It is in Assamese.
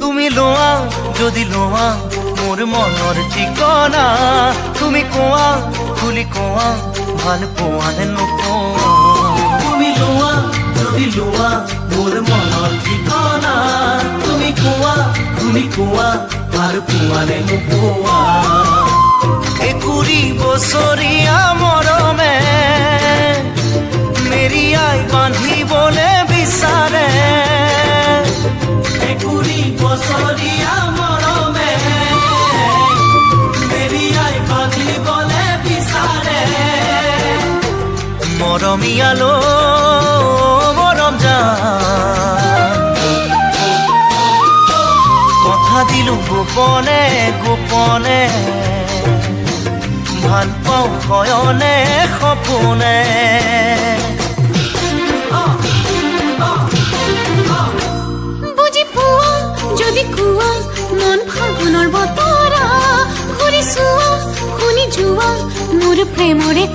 তুমি লোৱা যদি লোৱা মোৰ মনৰ ঠিকনা তুমি কোৱা খুলি কোৱা ভাল পোৱা নে নোপোৱা তুমি লোৱা যদি লোৱা মোৰ মনৰ ঠিকনা তুমি কোৱা খুলি কোৱা ভাল পোৱা নে নোপোৱা একুৰি বছৰীয়া মৰমে মেৰিয়াই বান্ধিবলে বিচাৰে একুৰি বছৰীয়া মৰমে মেৰিয়াই বান্ধিবলে বিচাৰে মৰমীয়ালো মৰম জান কথা দিলো গোপনে গোপনে ভাল পাওঁ কয়নে সপোনে বুজি পোৱা যদি কোৱা মন ফাগুনৰ বতৰা ঘূৰি চোৱা শুনি যোৱা মোৰ প্ৰেমৰে